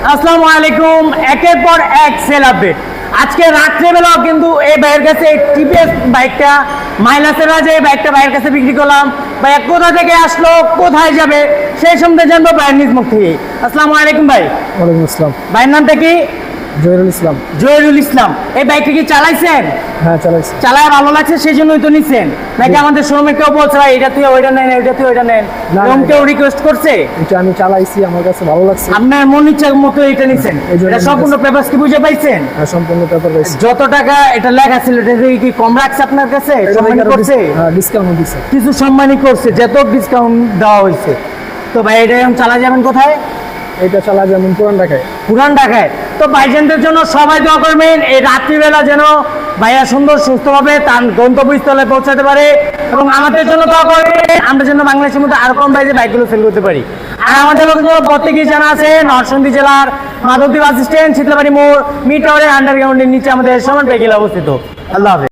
আসসালামু আলাইকুম। একের পর এক সেল আপডেট। আজকে রাত্রেবেলাও কিন্তু এই ভাইয়ের কাছে টিপিএস বাইকটা মাইলাসের যে বাইকটা ভাইয়ের কাছে বিক্রি করলাম। ভাইয়া কোথা থেকে আসলো, কোথায় যাবে সেই সম্বন্ধে জানবো ভাইয়ের নিজ মুখ থেকে। আসসালামু আলাইকুম ভাই। ওয়ালাইকুম আসসালাম। ভাইয়ের নামটা কি? জহিরুল ইসলাম। জহিরুল ইসলাম। এই বাইকটা কি চালাইছেন? হ্যাঁ, চালাইছি। চালায় ভালো লাগছে সেই জন্যই তো নিচ্ছেন নাকি আমাদের শ্রমিক কেউ বলছে ভাই এটা তুই ওইটা নেন, এটা তুই ওইটা নেন, না, এরকম না, কেউ রিকোয়েস্ট করছে? এটা আমি চালাইছি, আমার কাছে ভালো লাগছে। আপনার মন ইচ্ছা মতো এটা নিচ্ছেন? এই জন্য এটা সম্পূর্ণ পেপারস কি বুঝে পাইছেন? হ্যাঁ, সম্পূর্ণ পেপার পাইছি। যত টাকা এটা লেখা ছিল এটা থেকে কি কম রাখছে আপনার কাছে? সম্মানী করছে? হ্যাঁ, ডিসকাউন্ট দিছে। কিছু সম্মানী করছে, যত ডিসকাউন্ট দেওয়া হয়েছে। তো ভাই এটা এখন চালা যাবেন কোথায়? এটা চালা যেমন পুরান ঢাকায়। পুরান ঢাকায়। তো ভাইজানদের জন্য সবাই দোয়া করবেন এই রাত্রিবেলা যেন ভাইয়া সুন্দর সুস্থভাবে তার গন্তব্যস্থলে পৌঁছাতে পারে, এবং আমাদের জন্য দোয়া করবেন আমরা যেন বাংলাদেশের মধ্যে আরো কম প্রাইসে বাইকগুলো সেল করতে পারি। আর আমাদের প্রত্যেকেই জানা আছে নরসিংদী জেলার মাধবদী বাস স্ট্যান্ড, শীতলাবাড়ি মোড়, মিড টাওয়ারের আন্ডারগ্রাউন্ডের নিচে আমাদের সমান বাইকেল অবস্থিত। আল্লাহ হাফেজ।